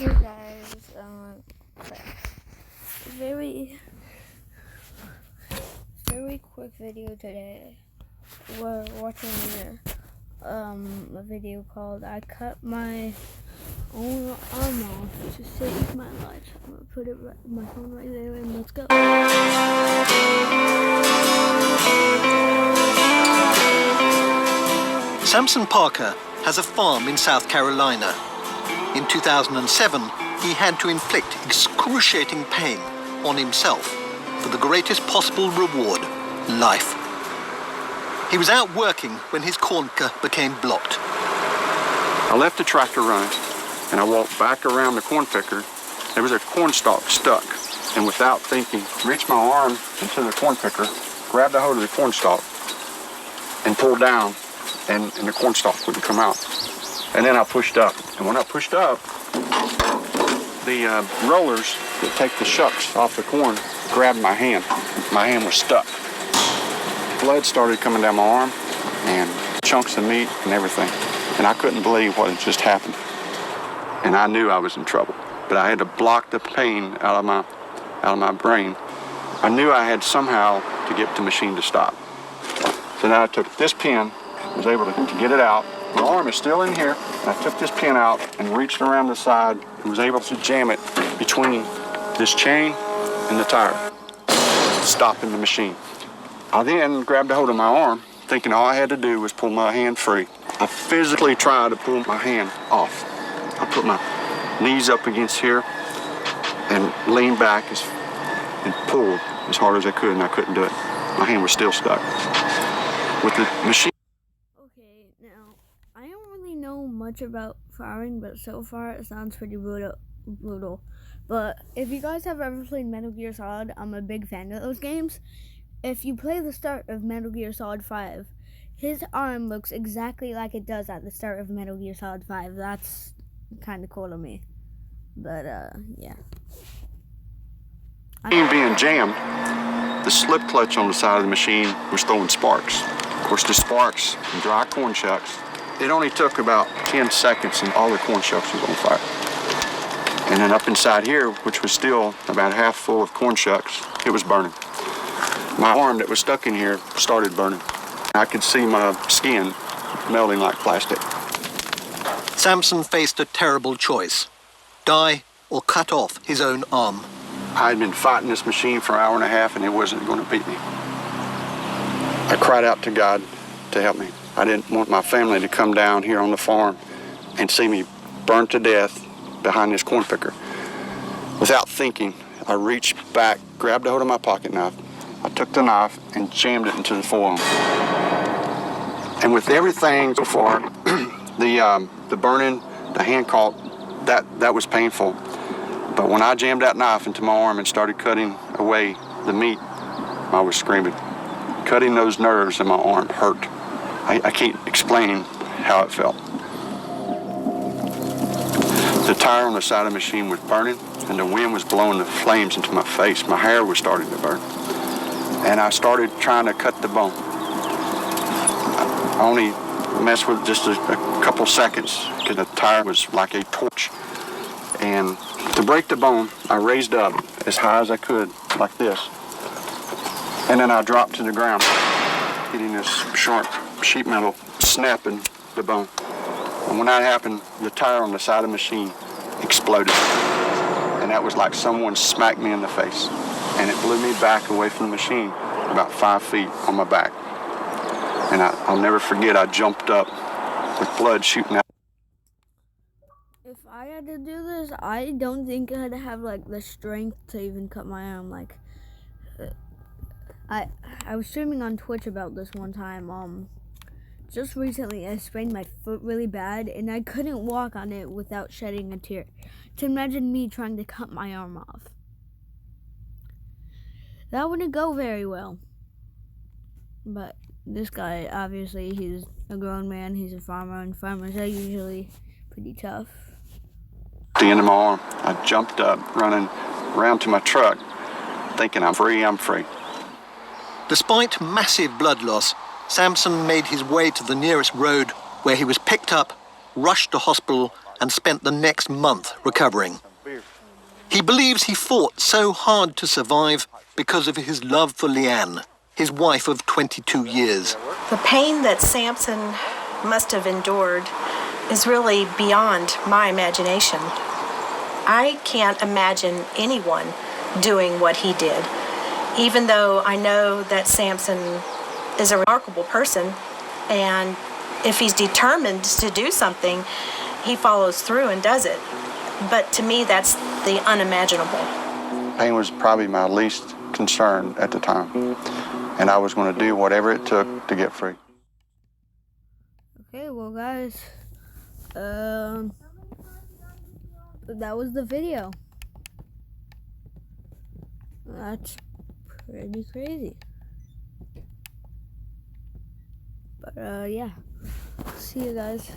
Hey guys, very quick video today. We're watching a video called "I Cut My Own Arm Off to Save My Life." I'm gonna put my phone right there and let's go. Samson Parker has a farm in South Carolina. In 2007, he had to inflict excruciating pain on himself for the greatest possible reward, life. He was out working when his corn picker became blocked. I left the tractor running, and I walked back around the corn picker. There was a corn stalk stuck, and without thinking, reached my arm into the corn picker, grabbed a hold of the corn stalk, and pulled down, and the corn stalk wouldn't come out. And then I pushed up, and when I pushed up, the rollers that take the shucks off the corn grabbed my hand. My hand was stuck. Blood started coming down my arm, and chunks of meat and everything. And I couldn't believe what had just happened. And I knew I was in trouble, but I had to block the pain out of my brain. I knew I had somehow to get the machine to stop. So now I took this pin, was able to get it out. My arm is still in here. I took this pin out and reached around the side and was able to jam it between this chain and the tire, stopping the machine. I then grabbed a hold of my arm, thinking all I had to do was pull my hand free. I physically tried to pull my hand off. I put my knees up against here and leaned back and pulled as hard as I could, and I couldn't do it. My hand was still stuck. With the machine. Okay, now I don't really know much about firing, but so far it sounds pretty brutal. But if you guys have ever played Metal Gear Solid, I'm a big fan of those games. If you play the start of Metal Gear Solid 5, his arm looks exactly like it does at the start of Metal Gear Solid 5. That's kind of cool to me. But, yeah. Being jammed, the slip clutch on the side of the machine was throwing sparks. Of course, the sparks and dry corn shucks, it only took about 10 seconds and all the corn shucks was on fire. And then up inside here, which was still about half full of corn shucks, it was burning. My arm that was stuck in here started burning. I could see my skin melting like plastic. Samson faced a terrible choice: die or cut off his own arm. I had been fighting this machine for an hour and a half, and it wasn't going to beat me. I cried out to God to help me. I didn't want my family to come down here on the farm and see me burned to death behind this corn picker. Without thinking, I reached back, grabbed a hold of my pocket knife. I took the knife and jammed it into the forearm. And with everything so far, the burning, the hand caught, that was painful. But when I jammed that knife into my arm and started cutting away the meat, I was screaming. Cutting those nerves in my arm hurt. I can't explain how it felt. The tire on the side of the machine was burning, and the wind was blowing the flames into my face. My hair was starting to burn. And I started trying to cut the bone. I only messed with just a couple seconds because the tire was like a torch. And to break the bone, I raised up as high as I could, like this. And then I dropped to the ground, hitting this sharp sheet metal, snapping the bone. And when that happened, the tire on the side of the machine exploded. And that was like someone smacked me in the face. And it blew me back away from the machine about 5 feet on my back. And I'll never forget, I jumped up with blood shooting out. If I had to do this, I don't think I'd have like the strength to even cut my arm. Like, I was streaming on Twitch about this one time. Just recently I sprained my foot really bad, and I couldn't walk on it without shedding a tear. To imagine me trying to cut my arm off. That wouldn't go very well. But this guy, obviously, he's a grown man, he's a farmer, and farmers are usually pretty tough. At the end of my arm, I jumped up, running around to my truck, thinking I'm free. Despite massive blood loss, Samson made his way to the nearest road, where he was picked up, rushed to hospital, and spent the next month recovering. He believes he fought so hard to survive because of his love for Leanne, his wife of 22 years. The pain that Samson must have endured is really beyond my imagination. I can't imagine anyone doing what he did, even though I know that Samson is a remarkable person, and if he's determined to do something, he follows through and does it. But to me, that's the unimaginable. Pain was probably my least concern at the time, and I was going to do whatever it took to get free. Okay, well guys, that was the video. That's pretty crazy. But yeah, see you guys.